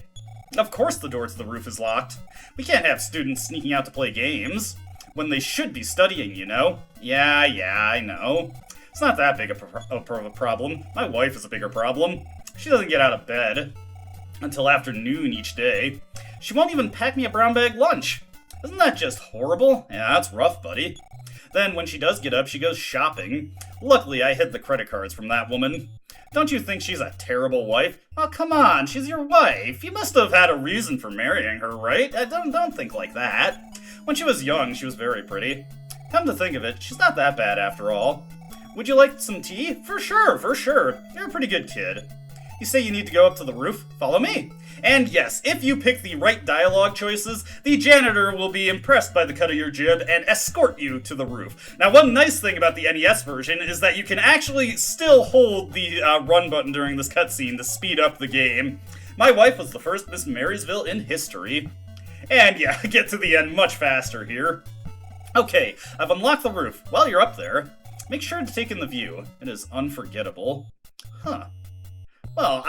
Of course the door to the roof is locked. We can't have students sneaking out to play games when they should be studying, you know? Yeah, I know. It's not that big a problem. My wife is a bigger problem. She doesn't get out of bed until after noon each day. She won't even pack me a brown bag lunch. Isn't that just horrible? Yeah, that's rough, buddy. Then, when she does get up, she goes shopping. Luckily, I hid the credit cards from that woman. Don't you think she's a terrible wife? Oh, come on, she's your wife. You must have had a reason for marrying her, right? Don't think like that. When she was young, she was very pretty. Come to think of it, she's not that bad after all. Would you like some tea? For sure. You're a pretty good kid. You say you need to go up to the roof? Follow me. And yes, if you pick the right dialogue choices, the janitor will be impressed by the cut of your jib and escort you to the roof. Now, one nice thing about the NES version is that you can actually still hold the run button during this cutscene to speed up the game. My wife was the first Miss Marysville in history. And yeah, get to the end much faster here. Okay, I've unlocked the roof. While you're up there, make sure to take in the view. It is unforgettable. Huh. Well,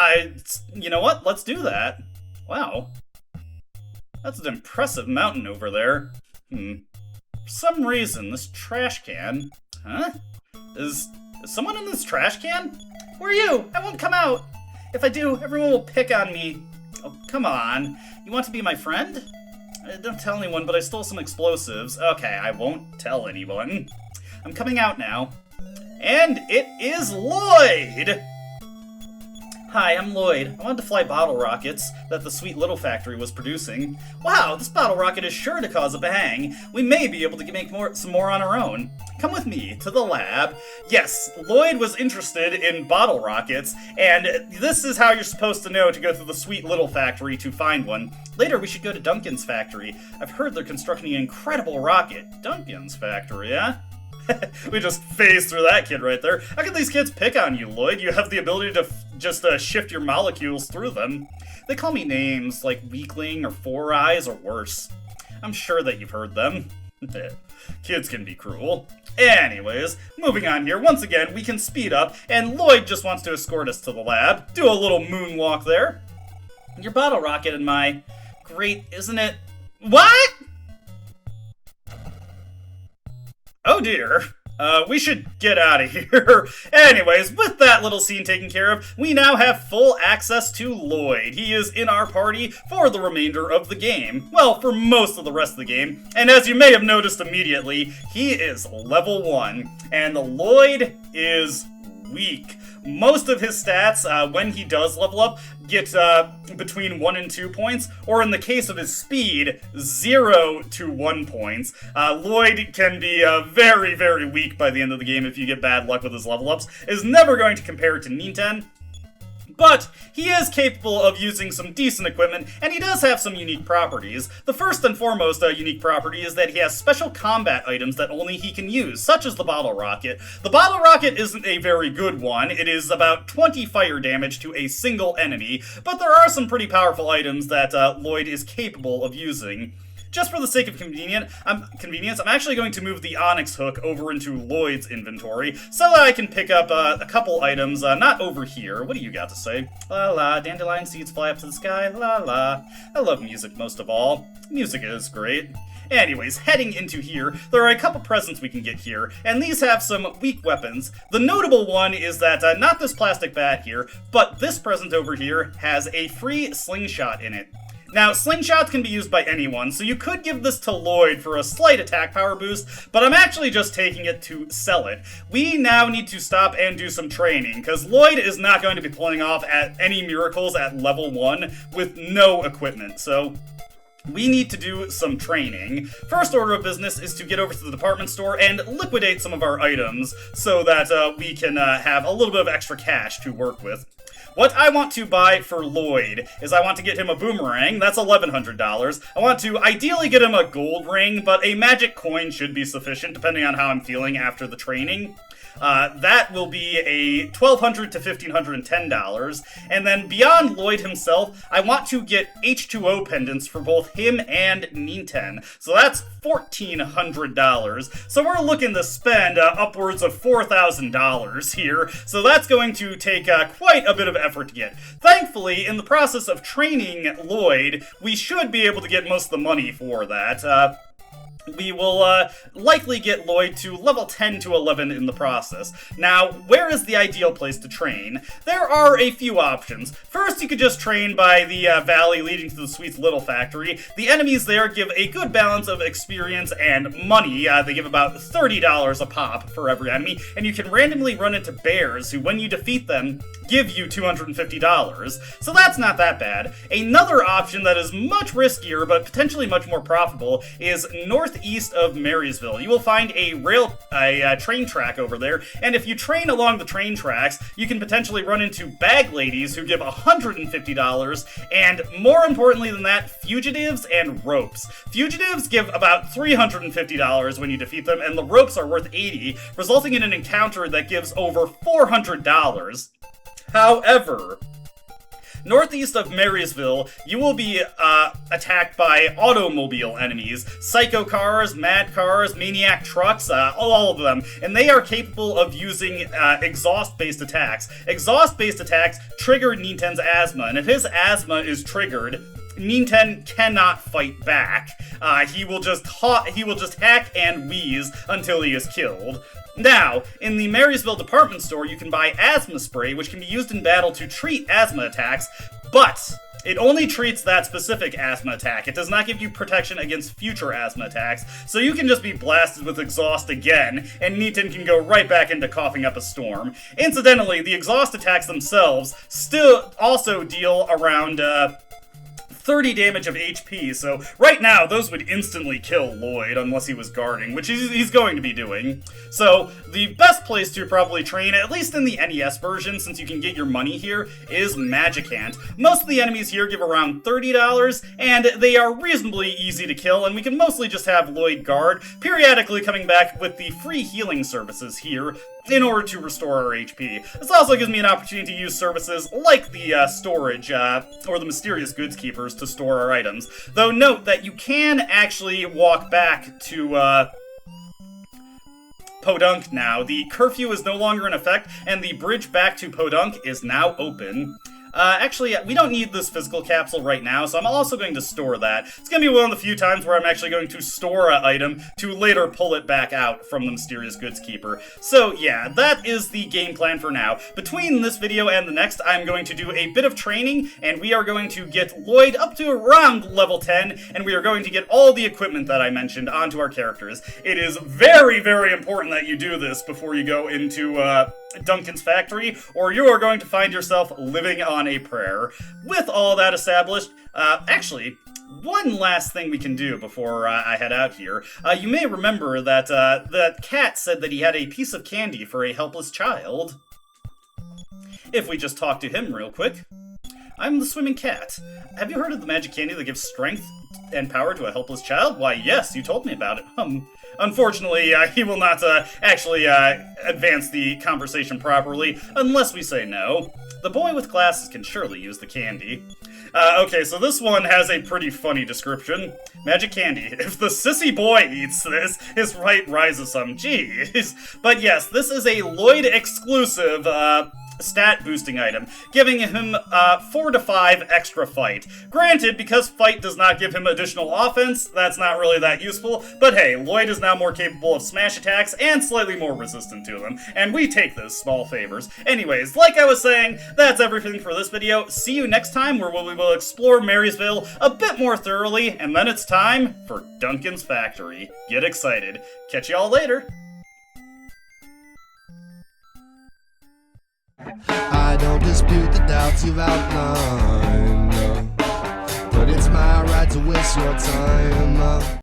you know what? Let's do that. Wow. That's an impressive mountain over there. For some reason, this trash can... Huh? Is someone in this trash can? Who are you? I won't come out. If I do, everyone will pick on me. Oh, come on. You want to be my friend? Don't tell anyone, but I stole some explosives. Okay, I won't tell anyone. I'm coming out now. And it is Lloyd! Hi, I'm Lloyd. I wanted to fly bottle rockets that the Sweet Little Factory was producing. Wow, this bottle rocket is sure to cause a bang. We may be able to make some more on our own. Come with me to the lab. Yes, Lloyd was interested in bottle rockets, and this is how you're supposed to know to go to the Sweet Little Factory to find one. Later, we should go to Duncan's factory. I've heard they're constructing an incredible rocket. Duncan's factory, eh? We just phased through that kid right there. How can these kids pick on you, Lloyd? You have the ability to just shift your molecules through them. They call me names like Weakling or Four Eyes or worse. I'm sure that you've heard them. Kids can be cruel. Anyways, moving on here. Once again, we can speed up, and Lloyd just wants to escort us to the lab. Do a little moonwalk there. Your bottle rocket and my... Great, isn't it? What? Oh dear. We should get out of here. Anyways, with that little scene taken care of, we now have full access to Lloyd. He is in our party for the remainder of the game. Well, for most of the rest of the game. And as you may have noticed immediately, he is level 1. And Lloyd is weak. Most of his stats, when he does level up, get between 1 and 2 points, or in the case of his speed, 0 to 1 points. Lloyd can be very, very weak by the end of the game if you get bad luck with his level ups. Is never going to compare to Ninten. But he is capable of using some decent equipment, and he does have some unique properties. The first and foremost unique property is that he has special combat items that only he can use, such as the bottle rocket. The bottle rocket isn't a very good one. It is about 20 fire damage to a single enemy, but there are some pretty powerful items that Lloyd is capable of using. Just for the sake of convenience, I'm actually going to move the Onyx hook over into Lloyd's inventory so that I can pick up a couple items, not over here. What do you got to say? La la, dandelion seeds fly up to the sky, la la. I love music most of all. Music is great. Anyways, heading into here, there are a couple presents we can get here, and these have some weak weapons. The notable one is that, not this plastic bat here, but this present over here has a free slingshot in it. Now, slingshots can be used by anyone, so you could give this to Lloyd for a slight attack power boost, but I'm actually just taking it to sell it. We now need to stop and do some training, because Lloyd is not going to be pulling off at any miracles at level 1 with no equipment, so... we need to do some training. First order of business is to get over to the department store and liquidate some of our items so that we can have a little bit of extra cash to work with. What I want to buy for Lloyd is I want to get him a boomerang. That's $1,100. I want to ideally get him a gold ring, but a magic coin should be sufficient depending on how I'm feeling after the training. That will be a $1,200 to $1,510. And then beyond Lloyd himself, I want to get H2O pendants for both him and Ninten. So that's $1,400. So we're looking to spend upwards of $4,000 here. So that's going to take quite a bit of effort to get. Thankfully, in the process of training Lloyd, we should be able to get most of the money for that. We will likely get Lloyd to level 10 to 11 in the process. Now, where is the ideal place to train? There are a few options. First, you could just train by the valley leading to the Sweets Little Factory. The enemies there give a good balance of experience and money. They give about $30 a pop for every enemy, and you can randomly run into bears who, when you defeat them, give you $250. So that's not that bad. Another option that is much riskier, but potentially much more profitable, is northeast of Marysville. You will find a train track over there, and if you train along the train tracks, you can potentially run into bag ladies who give $150, and more importantly than that, fugitives and ropes. Fugitives give about $350 when you defeat them, and the ropes are worth $80, resulting in an encounter that gives over $400. However, northeast of Marysville, you will be attacked by automobile enemies. Psycho cars, mad cars, maniac trucks, all of them. And they are capable of using exhaust-based attacks. Exhaust-based attacks trigger Ninten's asthma, and if his asthma is triggered, Ninten cannot fight back. He will just hack and wheeze until he is killed. Now, in the Marysville department store, you can buy asthma spray, which can be used in battle to treat asthma attacks, but it only treats that specific asthma attack. It does not give you protection against future asthma attacks, so you can just be blasted with exhaust again, and Ninten can go right back into coughing up a storm. Incidentally, the exhaust attacks themselves still also deal around 30 damage of HP, so right now those would instantly kill Lloyd unless he was guarding, which he's going to be doing. So the best place to probably train, at least in the NES version, since you can get your money here, is Magicant. Most of the enemies here give around $30, and they are reasonably easy to kill, and we can mostly just have Lloyd guard, periodically coming back with the free healing services here in order to restore our HP. This also gives me an opportunity to use services like the storage, or the mysterious goods keepers to store our items. Though note that you can actually walk back to, Podunk now. The curfew is no longer in effect, and the bridge back to Podunk is now open. Actually, we don't need this physical capsule right now, so I'm also going to store that. It's going to be one of the few times where I'm actually going to store an item to later pull it back out from the mysterious goods keeper. So yeah, that is the game plan for now. Between this video and the next, I'm going to do a bit of training, and we are going to get Lloyd up to around level 10, and we are going to get all the equipment that I mentioned onto our characters. It is very, very important that you do this before you go into, Duncan's factory, or you are going to find yourself living on a prayer. With all that established, actually, one last thing we can do before I head out here. You may remember that the cat said that he had a piece of candy for a helpless child. If we just talk to him real quick. I'm the swimming cat. Have you heard of the magic candy that gives strength and power to a helpless child? Why, yes, you told me about it. Unfortunately, he will not actually advance the conversation properly unless we say no. The boy with glasses can surely use the candy. Okay, so this one has a pretty funny description. Magic candy. If the sissy boy eats this, his right rises some. Jeez. But yes, this is a Lloyd exclusive, stat boosting item, giving him 4 to 5 extra fight. Granted, because fight does not give him additional offense, that's not really that useful, but hey, Lloyd is now more capable of smash attacks and slightly more resistant to them, and we take those small favors. Anyways, like I was saying, that's everything for this video. See you next time, where we will explore Marysville a bit more thoroughly, and then it's time for Duncan's Factory. Get excited. Catch y'all later. I don't dispute the doubts you've outlined, but it's my right to waste your time.